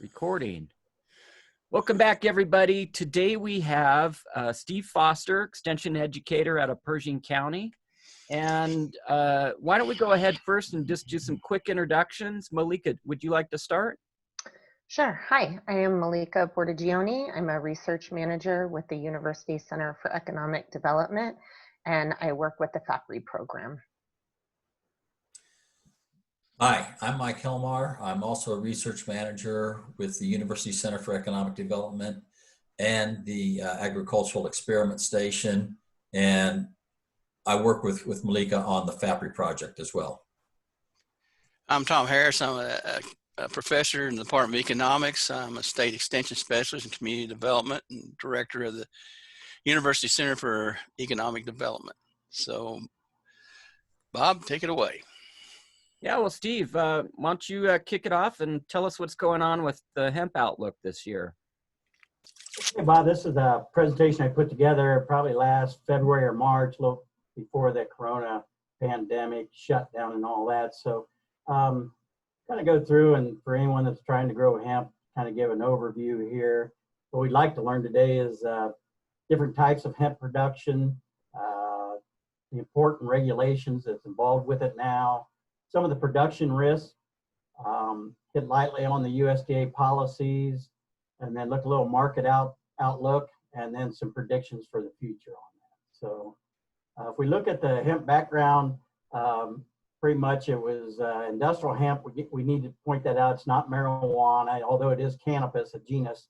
Recording. Welcome back, everybody. Today we have Steve Foster, Extension Educator out of Pershing County. And why don't we go ahead first and just do some quick introductions. Malieka, would you like to start? Sure. Hi, I am Malieka Bordigioni. I'm a research manager with the University Center for Economic Development, and I work with the FAPRI program. Hi, I'm Mike Helmar. I'm also a research manager with the University Center for Economic Development and the Agricultural Experiment Station. And I work with Malieka on the FAPRI project as well. I'm Tom Harris. I'm a professor in the Department of Economics. I'm a state extension specialist in community development and director of the University Center for Economic Development. So, Bob, take it away. Yeah, well, Steve, why don't you kick it off and tell us what's going on with the hemp outlook this year? Hey, Bob, this is a presentation I put together probably last February or March, a little before the corona pandemic shutdown and all that. So kind of go through, and for anyone that's trying to grow hemp, kind of give an overview here. What we'd like to learn today is different types of hemp production, the important regulations that's involved with it now, some of the production risks, hit lightly on the USDA policies, and then look a little market outlook, and then some predictions for the future on that. So if we look at the hemp background, pretty much it was industrial hemp. We need to point that out. It's not marijuana, although it is cannabis, a genus.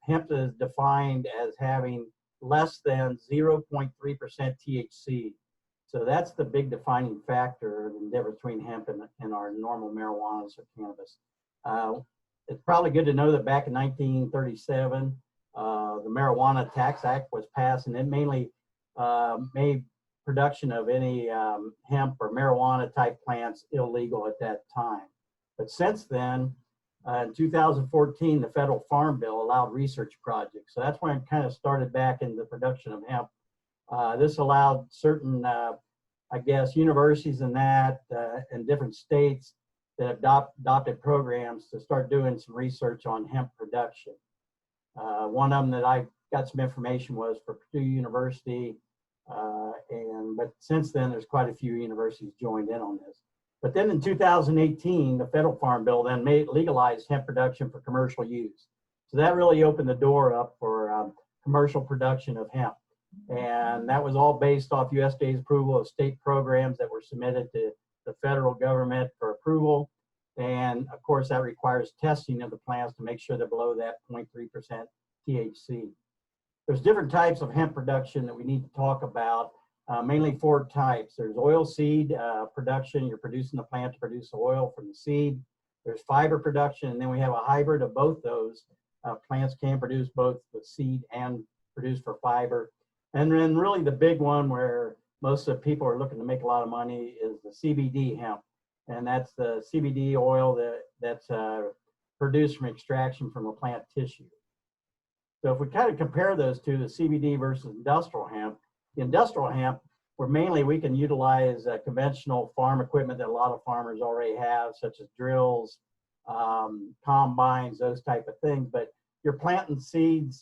Hemp is defined as having less than 0.3% THC. So that's the big defining factor, the difference between hemp and our normal marijuanas or cannabis. It's probably good to know that back in 1937, the Marijuana Tax Act was passed, and it mainly made production of any hemp or marijuana type plants illegal at that time. But since then, in 2014, the federal farm bill allowed research projects. So that's when it kind of started back in the production of hemp. This allowed certain, I guess, universities and that in different states that adopted programs to start doing some research on hemp production. One of them that I got some information was for Purdue University, but since then there's quite a few universities joined in on this. But then in 2018, the federal farm bill then legalized hemp production for commercial use. So that really opened the door up for commercial production of hemp. And that was all based off USDA's approval of state programs that were submitted to the federal government for approval. And of course, that requires testing of the plants to make sure they're below that 0.3% THC. There's different types of hemp production that we need to talk about, mainly four types. There's oil seed production. You're producing the plant to produce oil from the seed. There's fiber production, and then we have a hybrid of both those. Plants can produce both the seed and produce for fiber. And then really the big one where most of the people are looking to make a lot of money is the CBD hemp. And that's the CBD oil that's produced from extraction from a plant tissue. So if we kind of compare those two, the CBD versus industrial hemp, the industrial hemp, where mainly we can utilize conventional farm equipment that a lot of farmers already have, such as drills, combines, those type of things. But you're planting seeds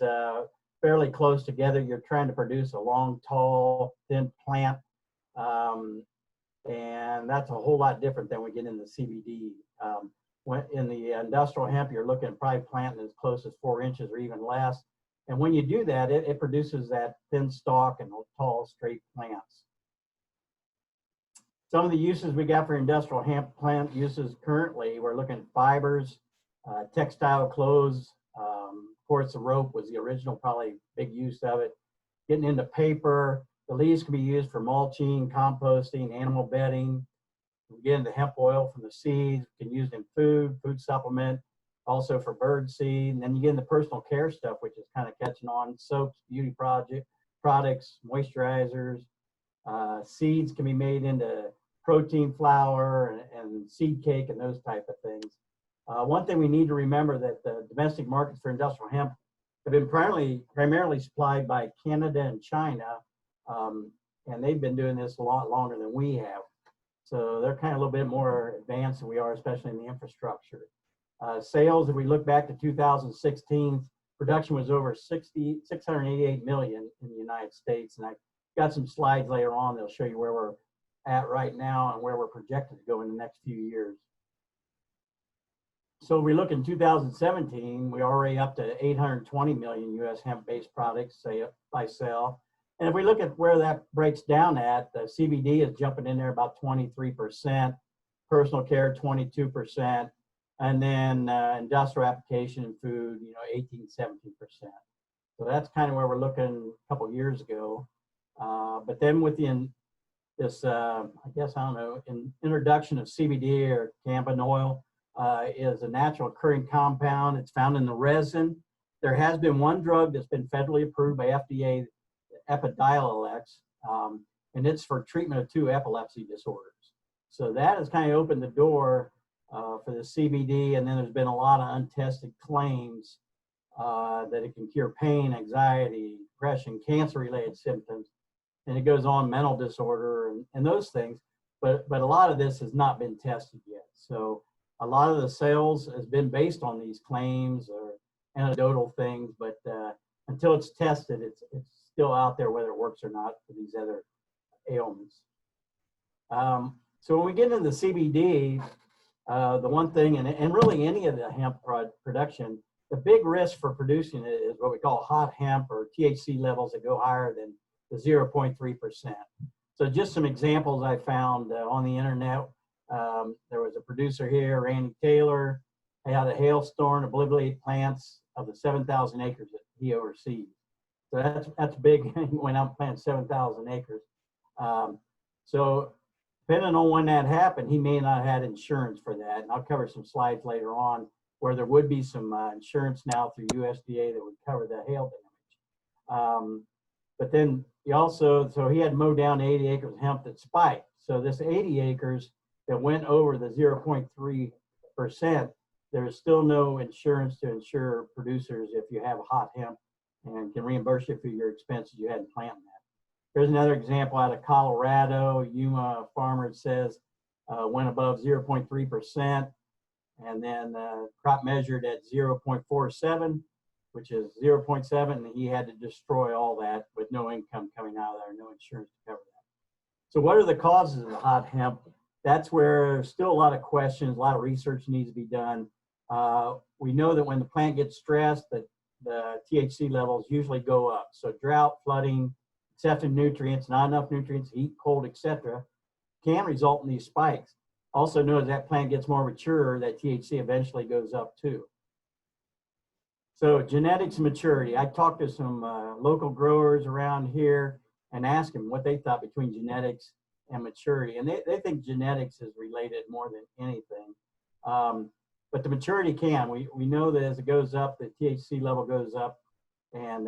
fairly close together. You're trying to produce a long, tall, thin plant. And that's a whole lot different than we get in the CBD. In the industrial hemp, you're looking at probably planting as close as 4 inches or even less. And when you do that, it produces that thin stalk and tall, straight plants. Some of the uses we got for industrial hemp plant uses currently, we're looking at fibers, textile clothes. Of course, the rope was the original, probably big use of it. Getting into paper, the leaves can be used for mulching, composting, animal bedding. We get into hemp oil from the seeds, can use it in food supplement, also for bird seed. And then you get into personal care stuff, which is kind of catching on, soaps, beauty products, moisturizers. Seeds can be made into protein flour and seed cake and those type of things. One thing we need to remember that the domestic markets for industrial hemp have been primarily supplied by Canada and China, and they've been doing this a lot longer than we have. So they're kind of a little bit more advanced than we are, especially in the infrastructure. Sales, if we look back to 2016, production was over 688 million in the United States. And I got some slides later on that'll show you where we're at right now and where we're projected to go in the next few years. So we look in 2017, we're already up to 820 million US hemp-based products by sale. And if we look at where that breaks down at, the CBD is jumping in there about 23%, personal care 22%, and then industrial application and food, 18, 17%. So that's kind of where we're looking a couple of years ago. But then with this, introduction of CBD or cannabinoid is a natural occurring compound. It's found in the resin. There has been one drug that's been federally approved by FDA, Epidiolex, and it's for treatment of 2 epilepsy disorders. So that has kind of opened the door for the CBD, and then there's been a lot of untested claims that it can cure pain, anxiety, depression, cancer-related symptoms, and it goes on, mental disorder and those things. But a lot of this has not been tested yet. So a lot of the sales has been based on these claims or anecdotal things, but until it's tested, it's still out there whether it works or not for these other ailments. So when we get into the CBD, the one thing, and really any of the hemp production, the big risk for producing it is what we call hot hemp, or THC levels that go higher than the 0.3%. So just some examples I found on the internet. There was a producer here, Randy Taylor. He had a hailstorm obliterate plants of the 7,000 acres that he oversees. So that's big. He went out and planted 7,000 acres. So depending on when that happened, he may not have had insurance for that. And I'll cover some slides later on where there would be some insurance now through USDA that would cover the hail damage. But then he also, so he had mowed down 80 acres of hemp that spiked. So this 80 acres that went over the 0.3%, there's still no insurance to insure producers if you have hot hemp and can reimburse you for your expenses you had in planting that. Here's another example out of Colorado. Yuma farmer says went above 0.3%, and then crop measured at 0.47, which is 0.7, and he had to destroy all that with no income coming out of there, no insurance to cover that. So what are the causes of the hot hemp? That's where there's still a lot of questions, a lot of research needs to be done. We know that when the plant gets stressed, that the THC levels usually go up. So drought, flooding, excessive nutrients, not enough nutrients, heat, cold, etc., can result in these spikes. Also know as that plant gets more mature, that THC eventually goes up too. So genetics and maturity. I talked to some local growers around here and asked them what they thought between genetics and maturity. And they think genetics is related more than anything. But the maturity can. We know that as it goes up, the THC level goes up. And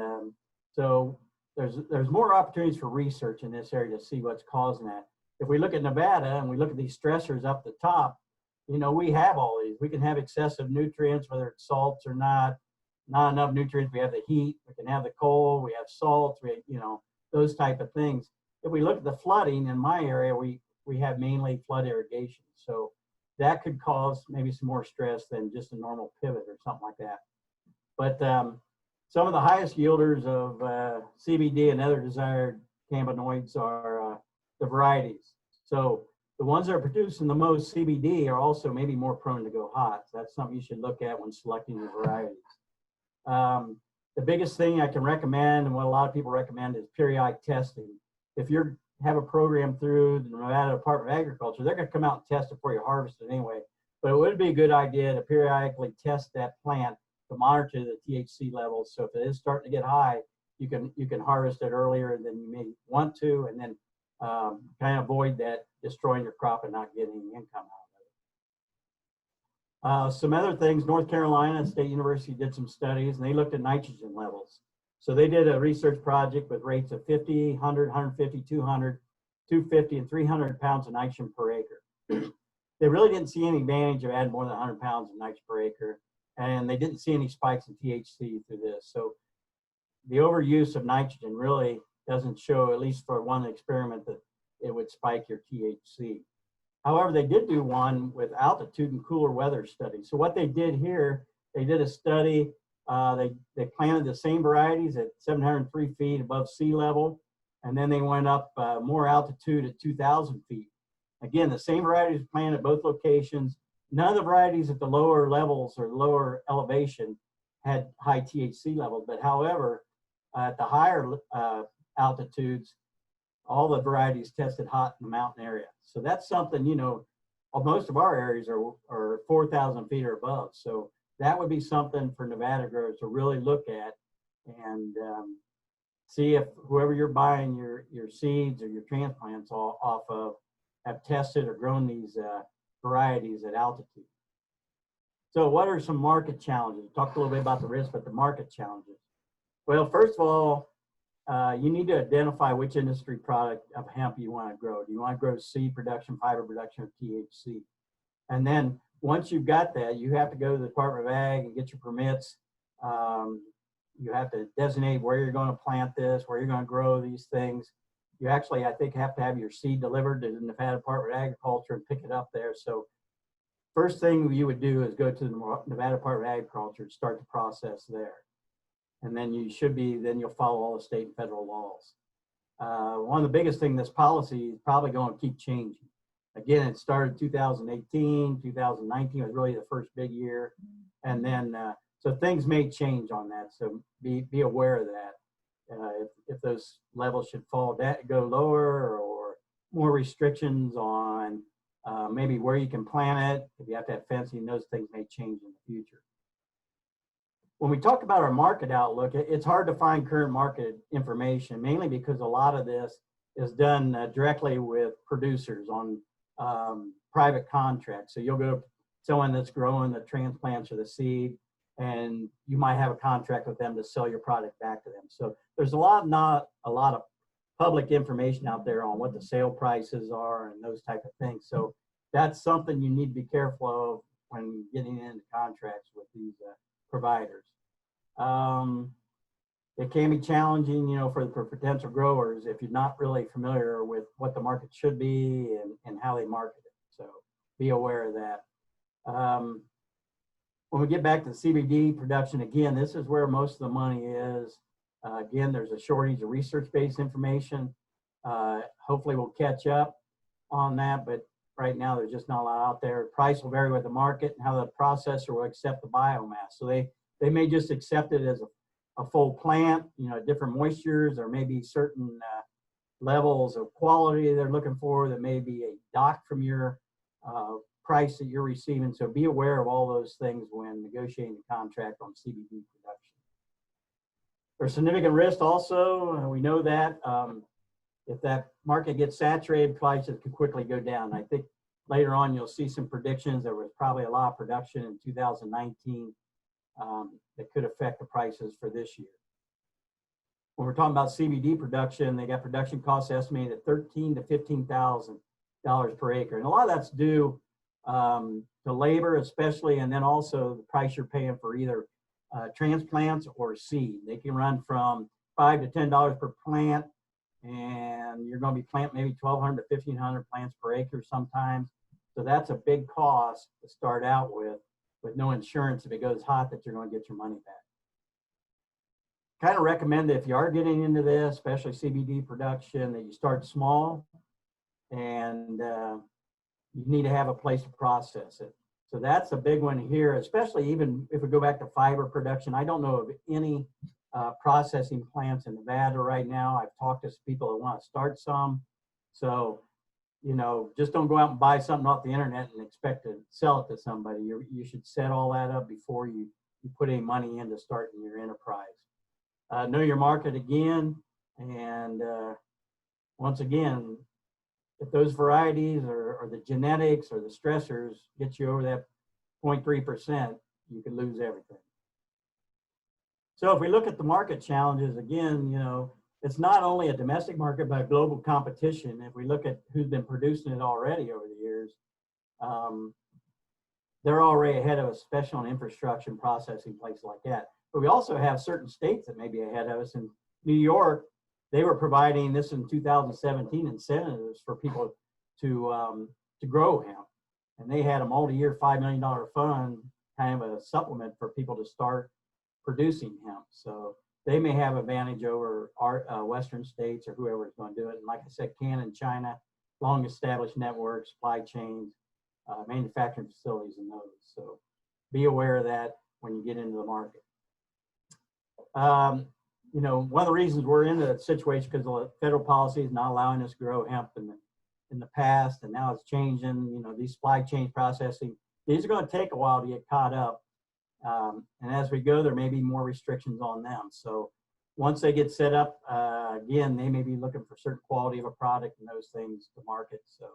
so there's more opportunities for research in this area to see what's causing that. If we look at Nevada and we look at these stressors up the top, we have all these. We can have excessive nutrients, whether it's salts or not enough nutrients. We have the heat, we can have the cold, we have salts, we have, those type of things. If we look at the flooding in my area, we have mainly flood irrigation. So that could cause maybe some more stress than just a normal pivot or something like that. But some of the highest yielders of CBD and other desired cannabinoids are the varieties. So the ones that are producing the most CBD are also maybe more prone to go hot. So that's something you should look at when selecting your varieties. The biggest thing I can recommend, and what a lot of people recommend, is periodic testing. If you have a program through the Nevada Department of Agriculture, they're going to come out and test it before you harvest it anyway. But it would be a good idea to periodically test that plant to monitor the THC levels. So if it is starting to get high, you can harvest it earlier than you may want to, and then kind of avoid that destroying your crop and not getting any income out of it. Some other things, North Carolina State University did some studies, and they looked at nitrogen levels. So they did a research project with rates of 50, 100, 150, 200, 250, and 300 pounds of nitrogen per acre. They really didn't see any advantage of adding more than 100 pounds of nitrogen per acre, and they didn't see any spikes in THC through this. So the overuse of nitrogen really doesn't show, at least for one experiment, that it would spike your THC. However, they did do one with altitude and cooler weather study. So what they did here, they did a study. They planted the same varieties at 703 feet above sea level, and then they went up more altitude at 2,000 feet. Again, the same varieties planted at both locations. None of the varieties at the lower levels or lower elevation had high THC levels, but however, at the higher altitudes, all the varieties tested hot in the mountain area. So that's something, you know, most of our areas are 4,000 feet or above. So that would be something for Nevada growers to really look at and see if whoever you're buying your seeds or your transplants off of have tested or grown these varieties at altitude. So what are some market challenges? We talked a little bit about the risk, but the market challenges. Well, first of all, you need to identify which industry product of hemp you want to grow. Do you want to grow seed production, fiber production, or THC? And then once you've got that, you have to go to the Department of Ag and get your permits. You have to designate where you're going to plant this, where you're going to grow these things. You actually, I think, have to have your seed delivered to the Nevada Department of Agriculture and pick it up there. So first thing you would do is go to the Nevada Department of Agriculture and start the process there. And then you'll follow all the state and federal laws. One of the biggest things, this policy is probably going to keep changing. Again, it started 2018, 2019 was really the first big year. And then, so things may change on that. So be aware of that. If those levels should go lower, or more restrictions on maybe where you can plant it, if you have to have fencing, those things may change in the future. When we talk about our market outlook, it's hard to find current market information, mainly because a lot of this is done directly with producers on private contracts. So you'll go to someone that's growing the transplants or the seed, and you might have a contract with them to sell your product back to them. So there's not a lot of public information out there on what the sale prices are and those type of things. So that's something you need to be careful of when getting into contracts with these providers. It can be challenging, you know, for potential growers if you're not really familiar with what the market should be and how they market it. So be aware of that. When we get back to CBD production, again, this is where most of the money is. Again, there's a shortage of research-based information. Hopefully we'll catch up on that, but right now there's just not a lot out there. Price will vary with the market and how the processor will accept the biomass. So they may just accept it as a full plant, you know, different moistures, or maybe certain levels of quality they're looking for that may be a dock from your price that you're receiving. So be aware of all those things when negotiating the contract on CBD production. There's significant risk also. We know that if that market gets saturated, prices can quickly go down. I think later on you'll see some predictions. There was probably a lot of production in 2019 that could affect the prices for this year. When we're talking about CBD production, they got production costs estimated at $13,000 to $15,000 per acre. And a lot of that's due to labor especially, and then also the price you're paying for either transplants or seed. They can run from $5 to $10 per plant, and you're going to be planting maybe 1,200 to 1,500 plants per acre sometimes. So that's a big cost to start out with no insurance if it goes hot that you're going to get your money back. Kind of recommend that if you are getting into this, especially CBD production, that you start small, and you need to have a place to process it. So that's a big one here, especially even if we go back to fiber production. I don't know of any processing plants in Nevada right now. I've talked to some people that want to start some. So, you know, just don't go out and buy something off the internet and expect to sell it to somebody. You should set all that up before you put any money into starting your enterprise. Know your market again, and once again, if those varieties or the genetics or the stressors get you over that 0.3%, you could lose everything. So if we look at the market challenges, again, you know, it's not only a domestic market, but a global competition. If we look at who's been producing it already over the years, they're already ahead of us, especially on infrastructure and processing places like that. But we also have certain states that may be ahead of us. In New York, they were providing this in 2017 incentives for people to to grow hemp. And they had a multi-year $5 million fund, kind of a supplement for people to start producing hemp. So they may have advantage over our Western states or whoever is going to do it. And like I said, Canada and China, long established networks, supply chains, manufacturing facilities and those. So be aware of that when you get into the market. You know, one of the reasons we're in that situation because the federal policy is not allowing us to grow hemp in the past, and now it's changing. You know, these supply chain processing, these are going to take a while to get caught up. And as we go, there may be more restrictions on them. So once they get set up, again, they may be looking for certain quality of a product and those things to market. So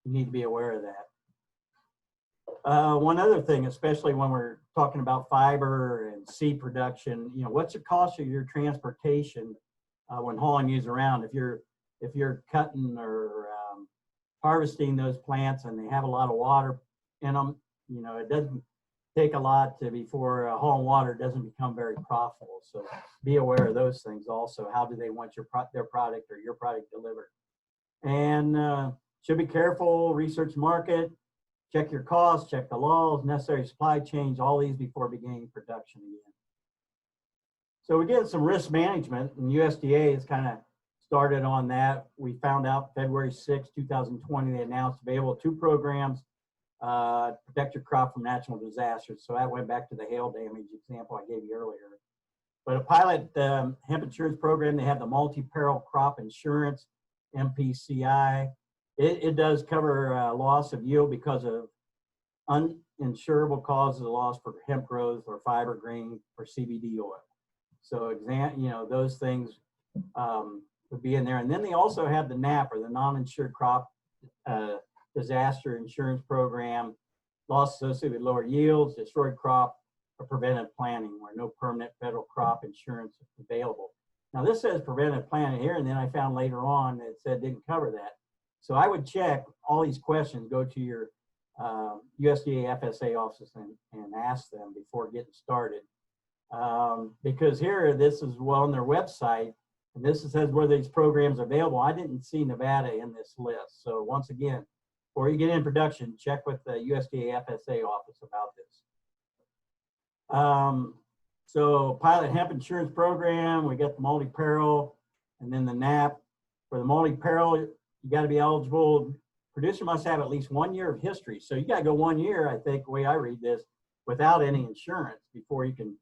you need to be aware of that. One other thing, especially when we're talking about fiber and seed production, you know, what's the cost of your transportation when hauling these around? If you're cutting or harvesting those plants and they have a lot of water in them, you know, it doesn't take a lot before hauling water doesn't become very profitable. So be aware of those things also. How do they want their product or your product delivered? And should be careful, research market, check your costs, check the laws, necessary supply chains, all these before beginning production again. So we get some risk management, and USDA has kind of started on that. We found out February 6, 2020, they announced available 2 programs to protect your crop from natural disasters. So that went back to the hail damage example I gave you earlier. But a pilot hemp insurance program, they have the multi-peril crop insurance, MPCI. It does cover loss of yield because of uninsurable causes of loss for hemp growth or fiber grain or CBD oil. So you know, those things would be in there. And then they also have the NAP, or the non-insured crop disaster insurance program, loss associated with lower yields, destroyed crop, or preventive planning, where no permanent federal crop insurance is available. Now this says preventive planning here, and then I found later on that it said didn't cover that. So I would check all these questions, go to your USDA FSA office and ask them before getting started. Because here, this is on their website, and this says where these programs are available. I didn't see Nevada in this list. So once again, before you get in production, check with the USDA FSA office about this. So pilot hemp insurance program, we got the multi-peril, and then the NAP. For the multi-peril, you got to be eligible. Producer must have at least 1 year of history. So you got to go 1 year, I think, the way I read this, without any insurance before you can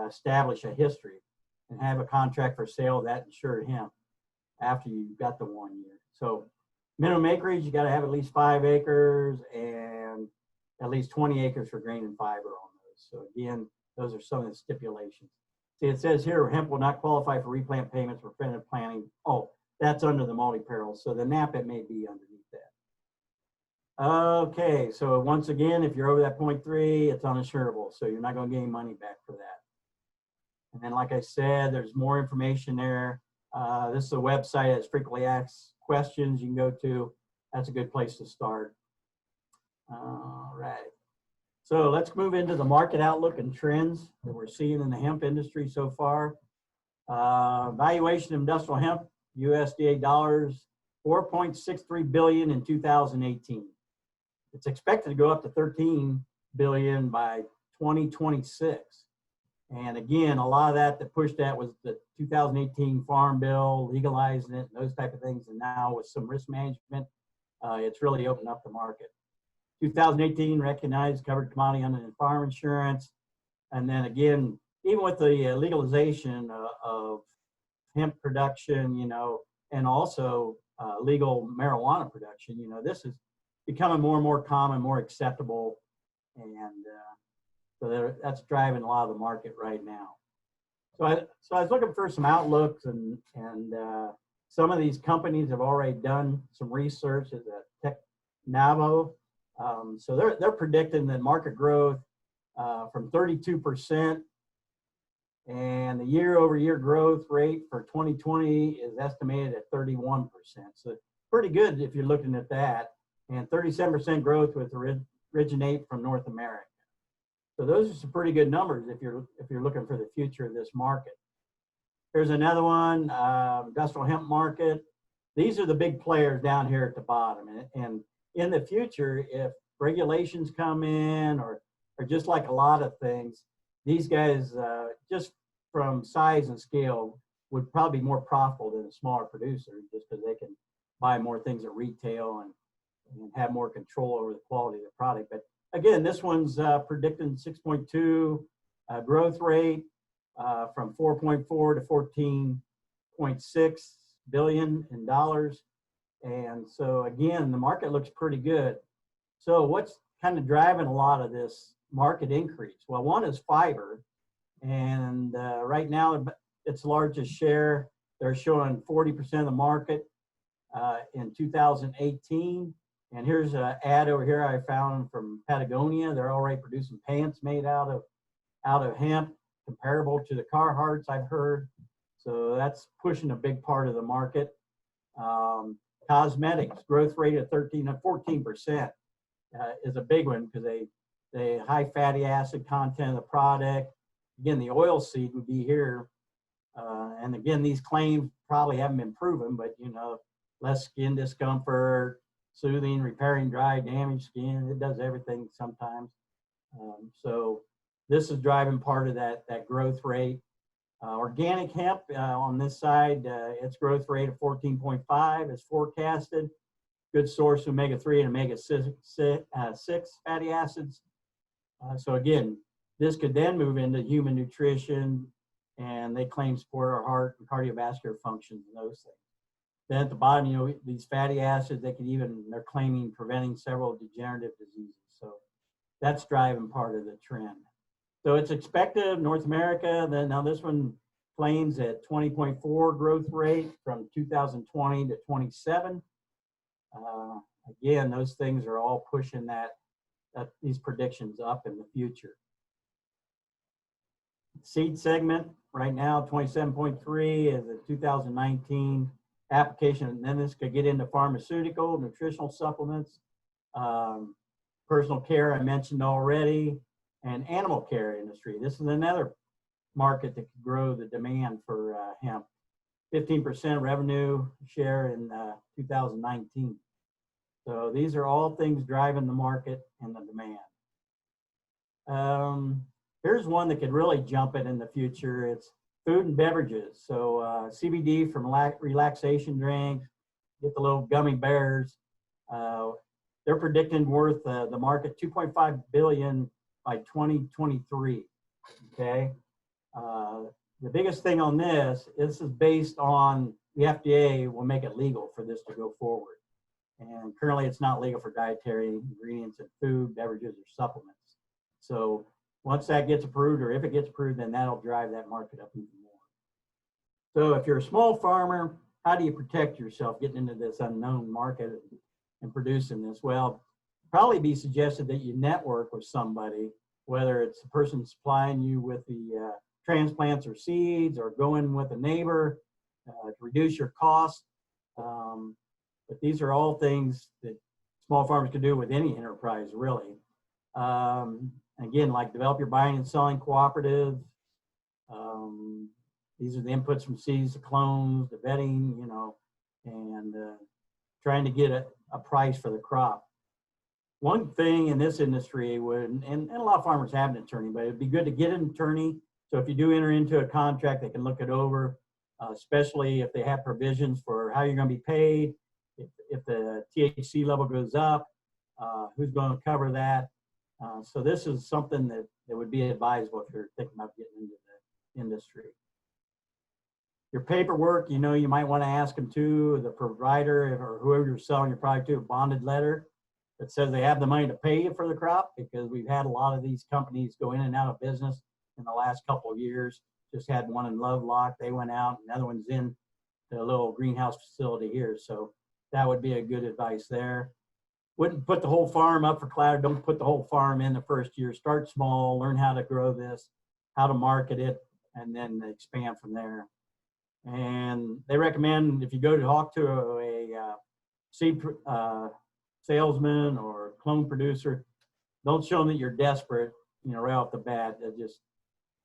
establish a history and have a contract for sale of that insured hemp after you've got the 1 year. So minimum acreage, you got to have at least 5 acres and at least 20 acres for grain and fiber on those. So again, those are some of the stipulations. See, it says here, hemp will not qualify for replant payments for preventive planning. Oh, that's under the multi-peril. So the NAP, it may be underneath that. Okay, so once again, if you're over that 0.3, it's uninsurable. So you're not going to gain money back for that. And then, like I said, there's more information there. This is a website that's frequently asked questions you can go to. That's a good place to start. All right. So let's move into the market outlook and trends that we're seeing in the hemp industry so far. Valuation of industrial hemp, USDA dollars, 4.63 billion in 2018. It's expected to go up to 13 billion by 2026. And again, a lot of that pushed that was the 2018 Farm Bill, legalizing it, and those type of things. And now with some risk management, it's really opened up the market. 2018 recognized covered commodity under farm insurance. And then again, even with the legalization of hemp production, you know, and also legal marijuana production, you know, this is becoming more and more common, more acceptable. And so that's driving a lot of the market right now. So I was looking for some outlooks, and some of these companies have already done some research as a Tech Navo. So they're predicting that market growth from 32%, and the year-over-year growth rate for 2020 is estimated at 31%. So pretty good if you're looking at that. And 37% growth would originate from North America. So those are some pretty good numbers if you're looking for the future of this market. Here's another one, industrial hemp market. These are the big players down here at the bottom, and in the future, if regulations come in or just like a lot of things, these guys, just from size and scale, would probably be more profitable than a smaller producer just because they can buy more things at retail and have more control over the quality of the product. But again, this one's predicting 6.2 growth rate from 4.4 to 14.6 billion in dollars. And so again, the market looks pretty good. So what's kind of driving a lot of this market increase? Well, one is fiber. And right now, its largest share, they're showing 40% of the market in 2018. And here's an ad over here I found from Patagonia. They're already producing pants made out of hemp, comparable to the Carhartts I've heard. So that's pushing a big part of the market. Cosmetics, growth rate of 14% is a big one because they high fatty acid content of the product. Again, the oil seed would be here. And again, these claims probably haven't been proven, but you know, less skin discomfort, soothing, repairing dry, damaged skin. It does everything sometimes. So this is driving part of that growth rate. Organic hemp on this side, its growth rate of 14.5 is forecasted. Good source of omega-3 and omega-6 fatty acids. So again, this could then move into human nutrition, and they claim support our heart and cardiovascular functions and those things. Then at the bottom, you know, these fatty acids, they're claiming preventing several degenerative diseases. So that's driving part of the trend. So it's expected North America, now this one claims at 20.4 growth rate from 2020 to 27. Again, those things are all pushing these predictions up in the future. Seed segment right now, 27.3 is a 2019 application, and then this could get into pharmaceutical, nutritional supplements, personal care I mentioned already, and animal care industry. This is another market that could grow the demand for hemp. 15% revenue share in 2019. So these are all things driving the market and the demand. Here's one that could really jump it in the future. It's food and beverages. So CBD from relaxation drinks, get the little gummy bears. They're predicting worth the market 2.5 billion by 2023. Okay. The biggest thing on this is based on the FDA will make it legal for this to go forward. And currently it's not legal for dietary ingredients in food, beverages, or supplements. So once that gets approved, or if it gets approved, then that'll drive that market up even more. So if you're a small farmer, how do you protect yourself getting into this unknown market and producing this? Well, probably be suggested that you network with somebody, whether it's the person supplying you with the transplants or seeds, or go in with a neighbor to reduce your costs. But these are all things that small farmers can do with any enterprise, really. Again, like develop your buying and selling cooperative. These are the inputs from seeds to clones, the vetting, you know, and trying to get a price for the crop. One thing in this industry and a lot of farmers have an attorney, but it'd be good to get an attorney. So if you do enter into a contract, they can look it over, especially if they have provisions for how you're going to be paid. If the THC level goes up, who's going to cover that? So this is something that would be advisable if you're thinking about getting into the industry. Your paperwork, you know, you might want to ask them to, the provider or whoever you're selling your product to, a bonded letter that says they have the money to pay you for the crop, because we've had a lot of these companies go in and out of business in the last couple of years. Just had one in Lovelock, they went out, and another one's in the little greenhouse facility here. So that would be a good advice there. Wouldn't put the whole farm up for cloud. Don't put the whole farm in the first year. Start small, learn how to grow this, how to market it, and then expand from there. And they recommend if you go to talk to a seed salesman or clone producer, don't show them that you're desperate, you know, right off the bat. That just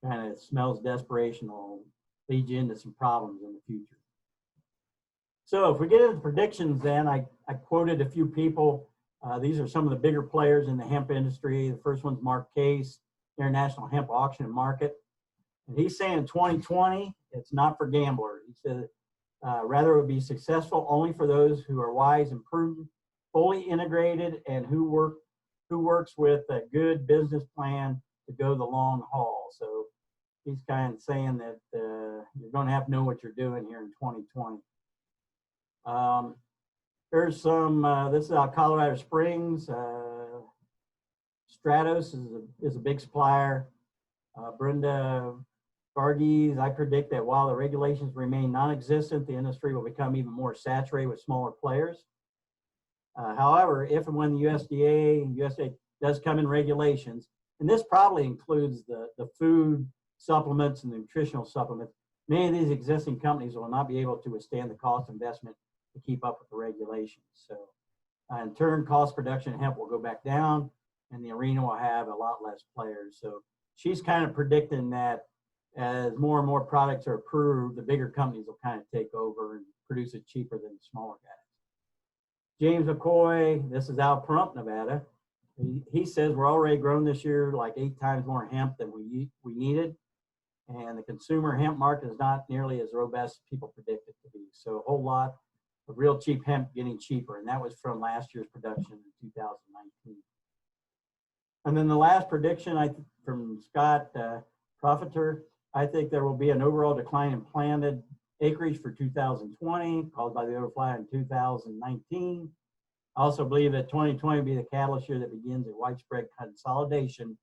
kind of smells desperation, will lead you into some problems in the future. So if we get into predictions, then I quoted a few people. These are some of the bigger players in the hemp industry. The first one's Mark Case, International Hemp Auction and Market. And he's saying 2020, it's not for gamblers. He said, rather it would be successful only for those who are wise and prudent, fully integrated, and who works with a good business plan to go the long haul. So he's kind of saying that you're going to have to know what you're doing here in 2020. Here's some, this is out of Colorado Springs. Stratos is a big supplier. Brenda Varghese, I predict that while the regulations remain non-existent, the industry will become even more saturated with smaller players. However, if and when the USDA does come in regulations, and this probably includes the food supplements and the nutritional supplements, many of these existing companies will not be able to withstand the cost investment to keep up with the regulations. So in turn, cost production of hemp will go back down and the arena will have a lot less players. So she's kind of predicting that as more and more products are approved, the bigger companies will kind of take over and produce it cheaper than the smaller guys. James McCoy, this is out of Pahrump, Nevada. He says we're already grown this year like 8 times more hemp than we needed. And the consumer hemp market is not nearly as robust as people predict it to be. So a whole lot of real cheap hemp getting cheaper. And that was from last year's production in 2019. And then the last prediction from Scott Profiter, I think there will be an overall decline in planted acreage for 2020, caused by the overfly in 2019. I also believe that 2020 will be the catalyst year that begins a widespread consolidation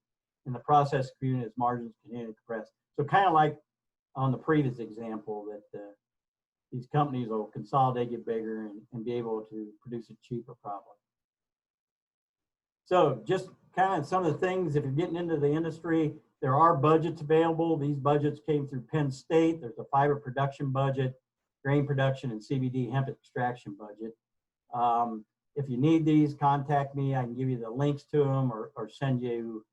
in the process community as margins continue to compress. So kind of like on the previous example that these companies will consolidate, get bigger, and be able to produce it cheaper probably. So just kind of some of the things, if you're getting into the industry, there are budgets available. These budgets came through Penn State. There's a fiber production budget, grain production, and CBD hemp extraction budget. If you need these, contact me. I can give you the links to them or send you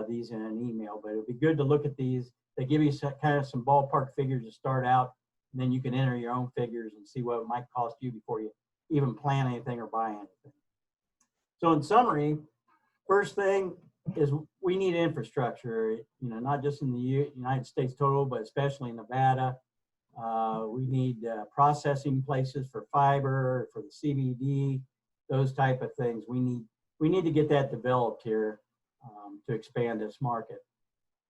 these in an email. But it would be good to look at these. They give you kind of some ballpark figures to start out, and then you can enter your own figures and see what it might cost you before you even plan anything or buy anything. So in summary, first thing is we need infrastructure, not just in the United States total, but especially in Nevada. We need processing places for fiber, for the CBD, those type of things. We need to get that developed here to expand this market.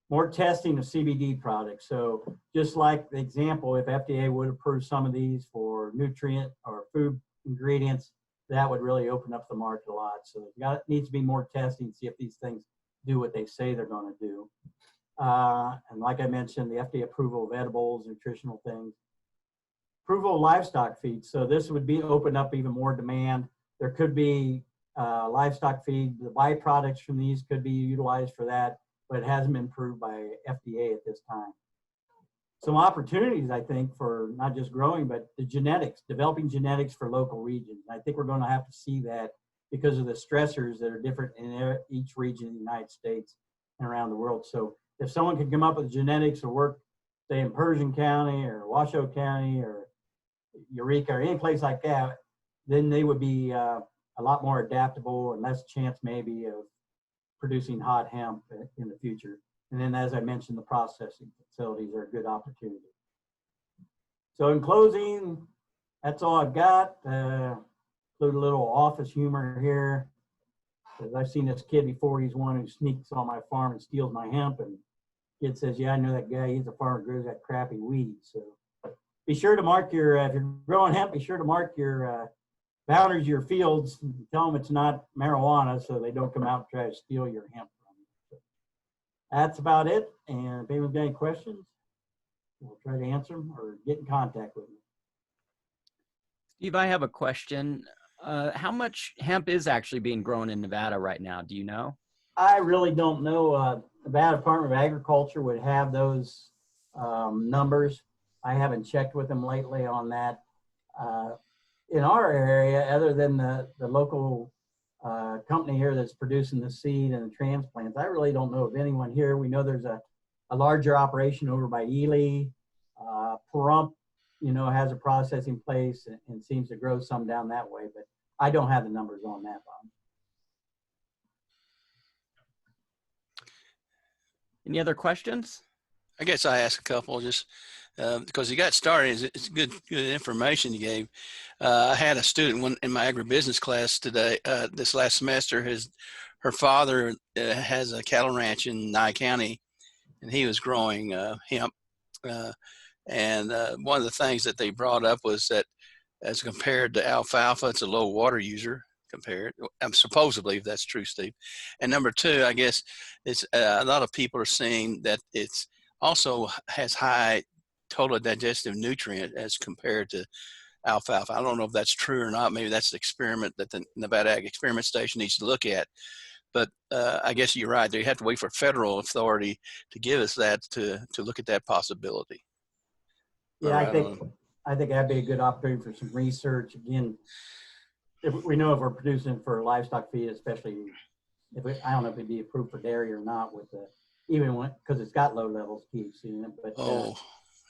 More testing of CBD products. So just like the example, if FDA would approve some of these for nutrient or food ingredients, that would really open up the market a lot. So it needs to be more testing, see if these things do what they say they're going to do. And like I mentioned, the FDA approval of edibles, nutritional things. Approval of livestock feed. So this would open up even more demand. There could be livestock feed. The byproducts from these could be utilized for that, but it hasn't been approved by FDA at this time. Some opportunities, I think, for not just growing, but the genetics, developing genetics for local regions. I think we're going to have to see that because of the stressors that are different in each region in the United States and around the world. So if someone could come up with genetics or work, say, in Pershing County or Washoe County or Eureka or any place like that, then they would be a lot more adaptable and less chance maybe of producing hot hemp in the future. And then, as I mentioned, the processing facilities are a good opportunity. So in closing, that's all I've got. Include a little office humor here. Because I've seen this kid before. He's one who sneaks on my farm and steals my hemp. And kid says, yeah, I know that guy. He's a farmer who grows that crappy weed. So be sure to mark your, if you're growing hemp, be sure to mark your boundaries, your fields. Tell them it's not marijuana so they don't come out and try to steal your hemp from you. So that's about it. And if anyone's got any questions, we'll try to answer them or get in contact with me. Steve, I have a question. How much hemp is actually being grown in Nevada right now? Do you know? I really don't know. Nevada Department of Agriculture would have those numbers. I haven't checked with them lately on that. In our area, other than the local company here that's producing the seed and the transplants, I really don't know of anyone here. We know there's a larger operation over by Ely. Pahrump, has a processing place and seems to grow some down that way, but I don't have the numbers on that, Bob. Any other questions? I guess I asked a couple just because you got started. It's good information you gave. I had a student in my agribusiness class today, this last semester. Her father has a cattle ranch in Nye County, and he was growing hemp. And one of the things that they brought up was that as compared to alfalfa, it's a low water user compared. Supposedly, if that's true, Steve. And number two, I guess it's a lot of people are saying that it's also has high total digestive nutrient as compared to alfalfa. I don't know if that's true or not. Maybe that's the experiment that the Nevada Ag Experiment Station needs to look at. But I guess you're right. You have to wait for federal authority to give us that to look at that possibility. Yeah, I think that'd be a good opportunity for some research. Again, if we know if we're producing for livestock feed, especially I don't know if it'd be approved for dairy or not with the, even when, because it's got low levels of THC in it, but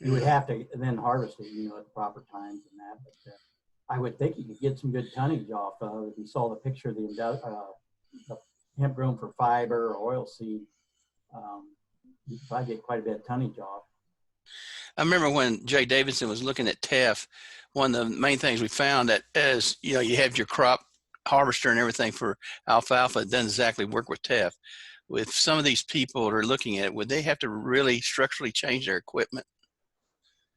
you would have to then harvest it, you know, at the proper times and that. But I would think you could get some good tonnage off of. If you saw the picture of the hemp grown for fiber or oil seed, you could probably get quite a bit of tonnage off. I remember when Jay Davidson was looking at teff, one of the main things we found that as you know, you have your crop harvester and everything for alfalfa, it doesn't exactly work with teff. With some of these people that are looking at it, would they have to really structurally change their equipment?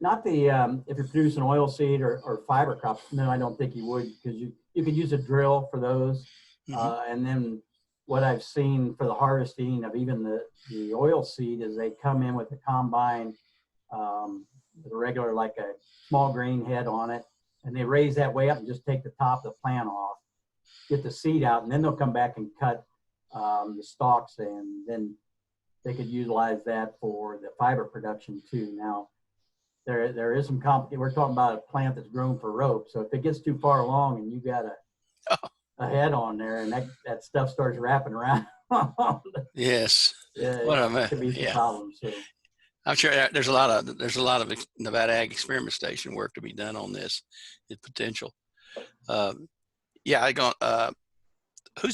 Not the, if you're producing oil seed or fiber crops, no, I don't think you would, because you could use a drill for those. And then what I've seen for the harvesting of even the oil seed is they come in with the combine, with a regular, like a small grain head on it, and they raise that way up and just take the top of the plant off, get the seed out, and then they'll come back and cut the stalks, and then they could utilize that for the fiber production too. Now, there is some complicated. We're talking about a plant that's grown for rope, so if it gets too far along and you got a head on there, and that stuff starts wrapping around. Yes. Yeah, What it could be some problems. So. I'm sure there's a lot of Nevada Ag Experiment Station work to be done on this. It's potential. Who's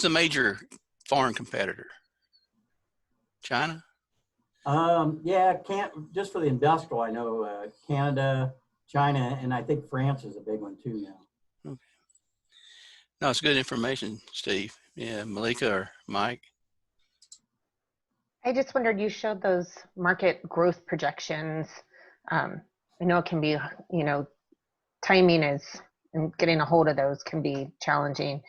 the major foreign competitor? China? Yeah, just for the industrial, I know Canada, China, and I think France is a big one too now. Okay. No, it's good information, Steve. Yeah, Malieka or Mike? I just wondered, you showed those market growth projections. I know it can be, you know, timing is, and getting a hold of those can be challenging.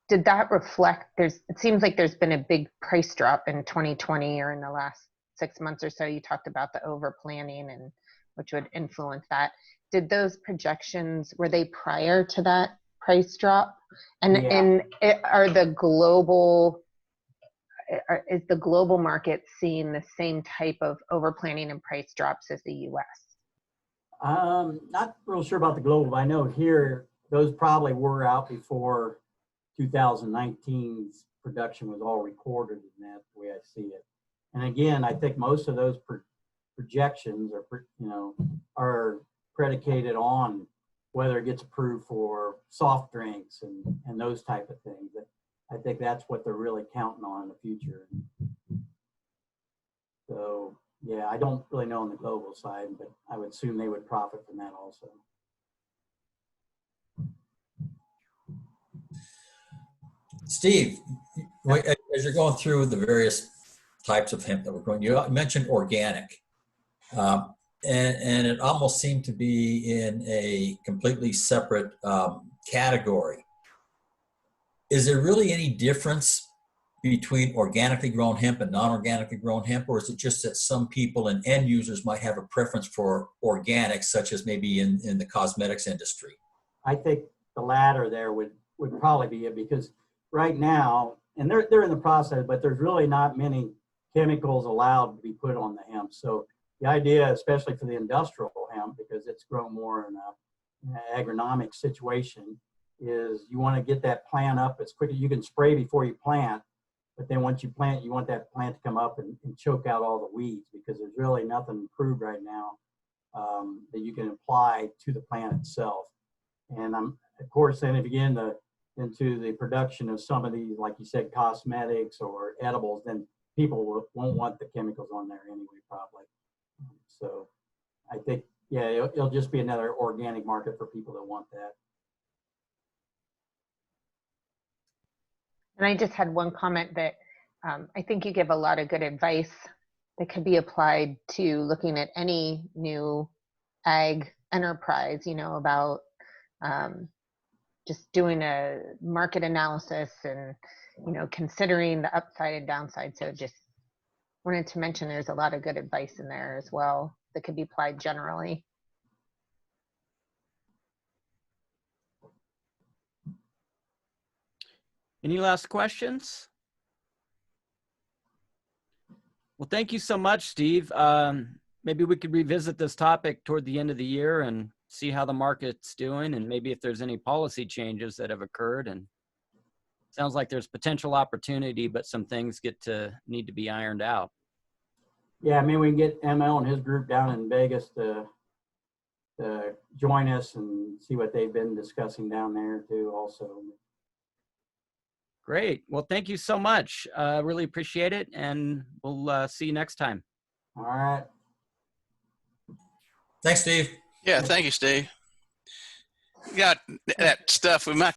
Did that reflect, it seems like there's been a big price drop in 2020 or in the last 6 months or so. You talked about the over planning and which would influence that. Did those projections, were they prior to that price drop? And is the global market seeing the same type of over planning and price drops as the US? Not real sure about the global, but I know here, those probably were out before 2019's production was all recorded, and that's the way I see it. And again, I think most of those projections are predicated on whether it gets approved for soft drinks and those type of things. I think that's what they're really counting on in the future. So yeah, I don't really know on the global side, but I would assume they would profit from that also. Steve, as you're going through the various types of hemp that we're growing, you mentioned organic, and it almost seemed to be in a completely separate category. Is there really any difference between organically grown hemp and non-organically grown hemp, or is it just that some people and end users might have a preference for organic, such as maybe in the cosmetics industry? I think the latter there would probably be it, because right now, and they're in the process, but there's really not many chemicals allowed to be put on the hemp. So the idea, especially for the industrial hemp, because it's grown more in an agronomic situation, is you want to get that plant up as quickly. You can spray before you plant, but then once you plant, you want that plant to come up and choke out all the weeds, because there's really nothing approved right now that you can apply to the plant itself. And of course, then if you get into the production of some of these, like you said, cosmetics or edibles, then won't want the chemicals on there anyway, probably. So I think, yeah, it'll just be another organic market for people that want that. And I just had one comment that I think you give a lot of good advice that could be applied to looking at any new ag enterprise, you know, about just doing a market analysis and, you know, considering the upside and downside. So just wanted to mention there's a lot of good advice in there as well that could be applied generally. Any last questions? Well, thank you so much, Steve. Maybe we could revisit this topic toward the end of the year and see how the market's doing, and maybe if there's any policy changes that have occurred. And sounds like there's potential opportunity, but some things need to be ironed out. Yeah, I mean, we can get ML and his group down in Vegas to join us and see what they've been discussing down there too also. Great. Well, thank you so much. Really appreciate it. And we'll see you next time. All right. Thanks, Steve. Yeah, thank you, Steve. You got that stuff. We might